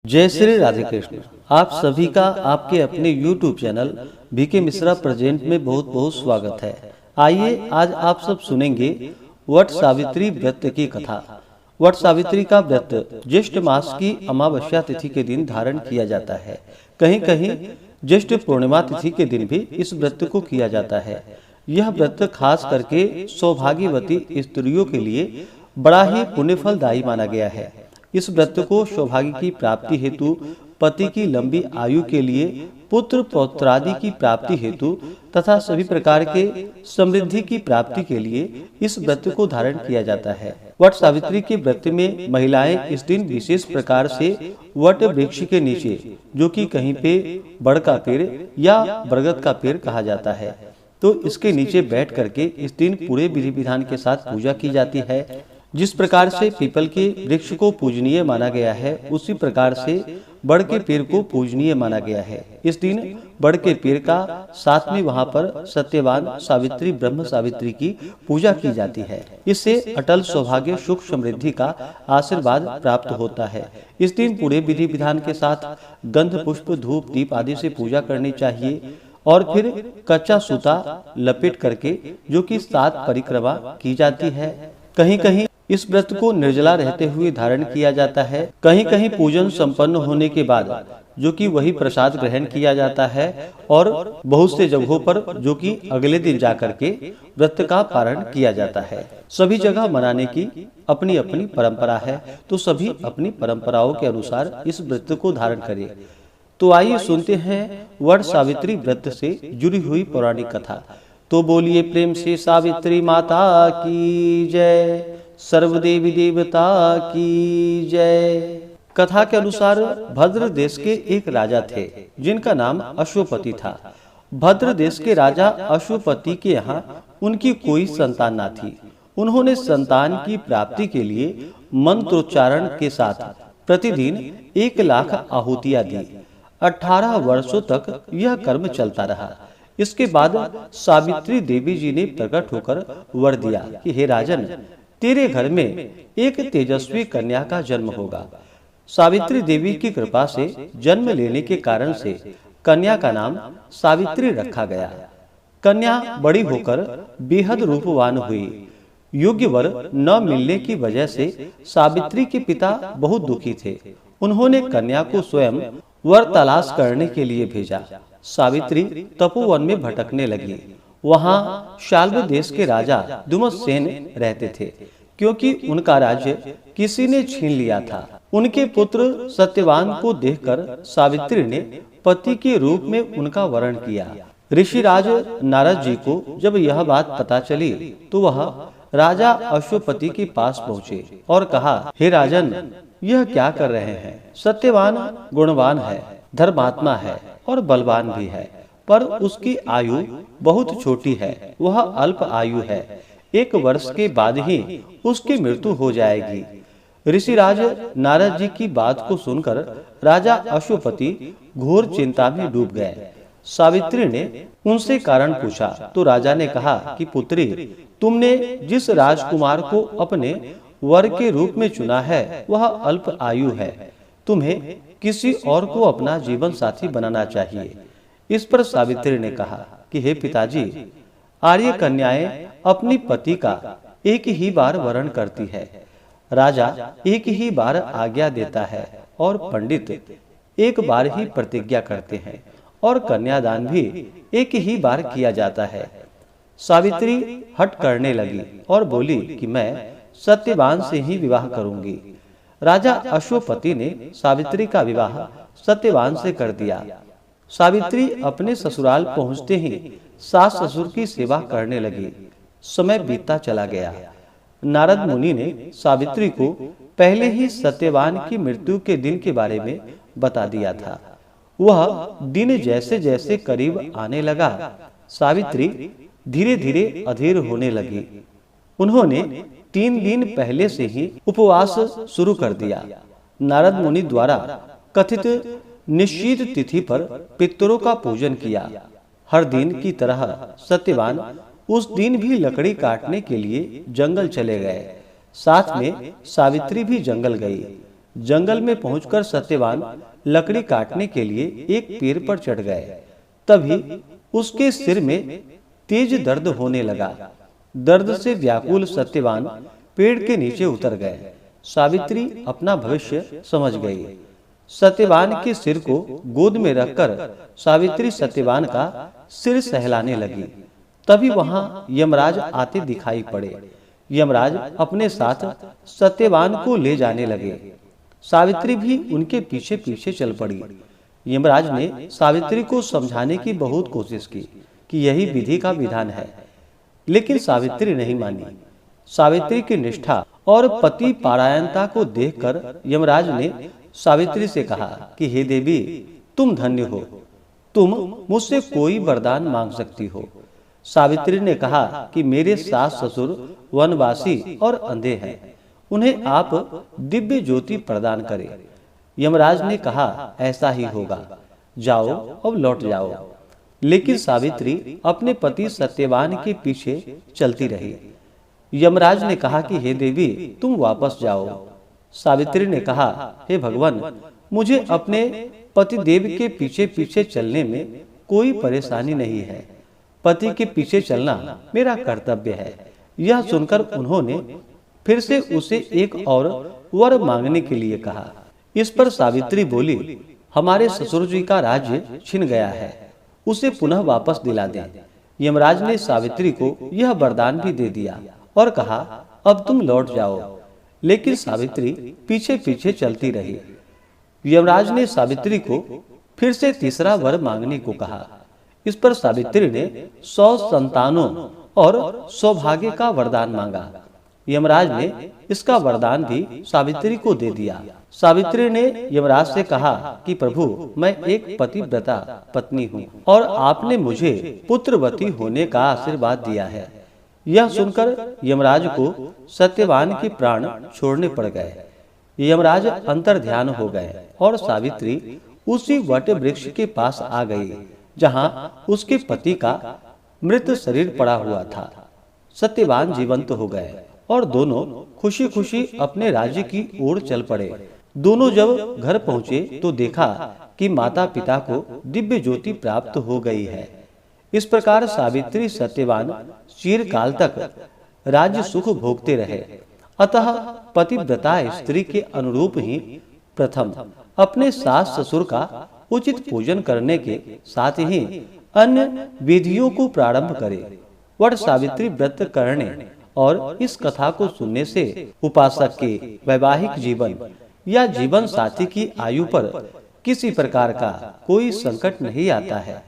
जय श्री राधे कृष्ण। आप सभी का आपके अपने YouTube channel BK Mishra present में बहुत बहुत स्वागत है। आइए आज आप सब सुनेंगे वट सावित्री व्रत की कथा। वट सावित्री का व्रत ज्येष्ठ मास की अमावस्या तिथि के दिन धारण किया जाता है। कहीं कहीं ज्येष्ठ पूर्णिमा तिथि के दिन भी इस व्रत को किया जाता है। यह व्रत खास करके सौभाग्यवती स्त्रियों के लिए बड़ा ही पुण्यफलदायी माना गया है। इस व्रत को सौभाग्य की प्राप्ति हेतु, पति की लंबी आयु के लिए, पुत्र पौत्रादि की प्राप्ति हेतु तथा सभी प्रकार के समृद्धि की प्राप्ति के लिए इस व्रत को धारण किया जाता है। वट सावित्री के व्रत में महिलाएं इस दिन विशेष प्रकार से वट वृक्ष के नीचे, जो कि कहीं पे बड़ का पेड़ या बरगद का पेड़ कहा जाता है, तो इसके नीचे बैठ करके इस दिन पूरे विधि विधान के साथ पूजा की जाती है। जिस प्रकार से पीपल के वृक्ष को पूजनीय माना गया है, उसी प्रकार से बड़ के पेड़ को पूजनीय माना गया है। इस दिन बड़ के पेड़ का साथ में वहां पर सत्यवान सावित्री ब्रह्म सावित्री की पूजा की जाती है। इससे अटल सौभाग्य सुख समृद्धि का आशीर्वाद प्राप्त होता है। इस दिन पूरे विधि विधान के साथ गंध पुष्प धूप दीप आदि से पूजा करनी चाहिए और फिर कच्चा सूता लपेट करके, जो कि 7 परिक्रमा की जाती है। कहीं कहीं इस व्रत को निर्जला रहते हुए धारण किया जाता है। कहीं कहीं पूजन संपन्न होने के बाद जो कि वही प्रसाद ग्रहण किया जाता है, और बहुत से जगहों पर जो कि अगले दिन जाकर के व्रत का पारण किया जाता है। सभी जगह मनाने की अपनी अपनी परंपरा है, तो सभी अपनी परंपराओं के अनुसार इस व्रत को धारण करें। तो आइए सुनते हैं वट सावित्री व्रत से जुड़ी हुई पौराणिक कथा। तो बोलिए प्रेम से सावित्री माता की जय, सर्वदेवी देवता की जय। कथा के अनुसार भद्र देश के एक राजा थे, जिनका नाम अश्वपति था। भद्र देश के राजा अश्वपति के यहाँ उनकी कोई संतान न थी। उन्होंने संतान की प्राप्ति के लिए मंत्रोच्चारण के साथ प्रतिदिन 1 लाख आहुतियां दी। 18 वर्षों तक यह कर्म चलता रहा। इसके बाद सावित्री देवी जी ने प्रकट होकर वर दिया कि हे राजन, तेरे घर में एक तेजस्वी कन्या का जन्म होगा। सावित्री देवी की कृपा से जन्म लेने के कारण से कन्या का नाम सावित्री रखा गया। कन्या बड़ी होकर बेहद रूपवान हुई। योग्य वर न मिलने की वजह से सावित्री के पिता बहुत दुखी थे। उन्होंने कन्या को स्वयं वर तलाश करने के लिए भेजा। सावित्री तपोवन में भटकने लगी। वहां शाल्व देश के राजा दुमतसेन रहते थे, क्योंकि उनका राज्य किसी ने छीन लिया था। उनके पुत्र सत्यवान को देखकर सावित्री ने पति के रूप में उनका वरण किया। ऋषिराज नारद जी को जब यह बात पता चली, तो वह राजा अश्वपति के पास पहुँचे और कहा, हे राजन, यह क्या कर रहे हैं? सत्यवान गुणवान है, धर्मात्मा है और बलवान भी है, पर उसकी आयु बहुत छोटी है। वह अल्प आयु है। 1 वर्ष के बाद ही उसकी मृत्यु हो जाएगी। ऋषिराज नारद जी की बात को सुनकर राजा अश्वपति घोर चिंता में डूब गए। सावित्री ने उनसे कारण पूछा, तो राजा ने कहा कि पुत्री, तुमने जिस राजकुमार को अपने वर के रूप में चुना है, वह अल्प आयु है। तुम्हें किसी और को अपना जीवन साथी बनाना चाहिए। इस पर सावित्री ने कहा कि हे पिताजी, आर्य कन्याएं अपनी पति का एक ही बार वरण करती है। राजा एक ही बार आज्ञा देता है और पंडित एक बार ही प्रतिज्ञा करते हैं, और कन्यादान भी एक ही बार किया जाता है। सावित्री हट करने लगी और बोली कि मैं सत्यवान से ही विवाह करूंगी। राजा अश्वपति ने सावित्री का विवाह सत्यवान से कर दिया। सावित्री अपने ससुराल पहुंचते ही सास ससुर की सेवा करने लगी। समय बीतता चला गया। नारद मुनि ने सावित्री को पहले ही सत्यवान की मृत्यु के दिन के बारे में बता दिया था। वह दिन जैसे जैसे करीब आने लगा, सावित्री धीरे धीरे अधीर होने लगी। उन्होंने 3 दिन पहले से ही उपवास शुरू कर दिया। नारद मुनि द्वारा कथित निश्चित तिथि पर पितरों का पूजन किया। हर दिन की तरह सत्यवान उस दिन भी लकड़ी काटने के लिए जंगल चले गए। साथ में सावित्री भी जंगल गई। जंगल में पहुंचकर सत्यवान लकड़ी काटने के लिए एक पेड़ पर चढ़ गए। तभी उसके सिर में तेज दर्द होने लगा। दर्द से व्याकुल सत्यवान पेड़ के नीचे उतर गए। सावित्री अपना भविष्य समझ गई। सत्यवान के सिर को गोद में रखकर सावित्री सत्यवान का सिर सहलाने लगी। तभी वहां यमराज आते दिखाई पड़े। यमराज अपने साथ सत्यवान को ले जाने लगे। सावित्री भी उनके पीछे पीछे चल पड़ी। यमराज ने सावित्री को समझाने की बहुत कोशिश की कि यही विधि का विधान है, लेकिन सावित्री नहीं मानी। सावित्री की निष्ठा और पति पारायणता को देखकर यमराज ने सावित्री से कहा कि हे देवी, तुम धन्य हो, तुम मुझसे कोई वरदान मांग सकती हो। सावित्री ने कहा कि मेरे सास ससुर वनवासी और अंधे हैं, उन्हें आप दिव्य ज्योति प्रदान करें। यमराज ने कहा ऐसा ही होगा, जाओ अब लौट जाओ। लेकिन सावित्री अपने पति सत्यवान के पीछे चलती रही। यमराज ने कहा कि हे देवी, तुम वापस जाओ। सावित्री ने कहा हे भगवान, मुझे अपने पति देव के पीछे पीछे चलने में कोई परेशानी नहीं है। पति के पीछे चलना मेरा कर्तव्य है। यह सुनकर उन्होंने फिर से उसे एक और वर मांगने के लिए कहा। इस पर सावित्री बोली, हमारे ससुर जी का राज्य छिन गया है, उसे पुनः वापस दिला दें। यमराज ने सावित्री को यह वरदान भी दे दिया और कहा अब तुम लौट जाओ। लेकिन सावित्री पीछे पीछे चलती रही। यमराज ने सावित्री को फिर से तीसरा वर मांगने को कहा। इस पर सावित्री ने 100 संतानों और सौभाग्य का वरदान मांगा। यमराज ने इसका वरदान भी सावित्री को दे दिया। सावित्री ने यमराज से कहा कि प्रभु, मैं एक पतिव्रता पत्नी हूँ और आपने मुझे पुत्रवती होने का आशीर्वाद दिया है। यह सुनकर यमराज को सत्यवान के प्राण छोड़ने पड़ गए। यमराज अंतर ध्यान हो गए और सावित्री उसी वट वृक्ष के पास आ गई जहाँ उसके पति का मृत शरीर पड़ा हुआ था। सत्यवान जीवंत हो गए और दोनों खुशी खुशी अपने राज्य की ओर चल पड़े। दोनों जब घर पहुँचे तो देखा कि माता पिता को दिव्य ज्योति प्राप्त हो गई है। इस प्रकार सावित्री सत्यवान चिरकाल तक राज्य सुख भोगते रहे। अतः पतिव्रता स्त्री के अनुरूप ही प्रथम अपने सास ससुर का उचित पूजन करने के साथ ही अन्य विधियों को प्रारंभ करे। वट सावित्री व्रत करने और इस कथा को सुनने से उपासक के वैवाहिक जीवन या जीवन साथी की आयु पर किसी प्रकार का कोई संकट नहीं आता है,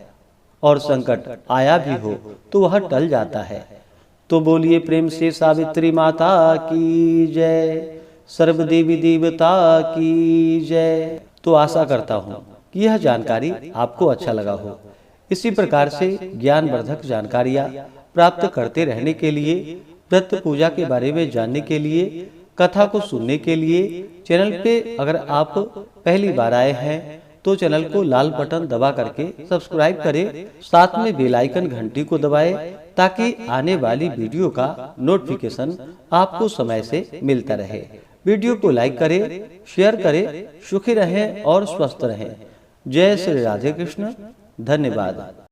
और संकट आया भी हो तो वह टल जाता है। तो बोलिए प्रेम से सावित्री माता की जय, सर्व देवी देवता की जय। तो आशा करता हूँ कि यह जानकारी आपको अच्छा लगा हो। इसी प्रकार से ज्ञानवर्धक जानकारियाँ प्राप्त करते रहने के लिए, व्रत पूजा के बारे में जानने के लिए, कथा को सुनने के लिए चैनल पे अगर आप पहली बार आए हैं तो चैनल को लाल बटन दबा करके सब्सक्राइब करें, साथ में बेल आइकन घंटी को दबाएं ताकि आने वाली वीडियो का नोटिफिकेशन आपको समय से मिलता रहे। वीडियो को लाइक करें, शेयर करें। सुखी रहें और स्वस्थ रहें। जय श्री राधे कृष्ण। धन्यवाद।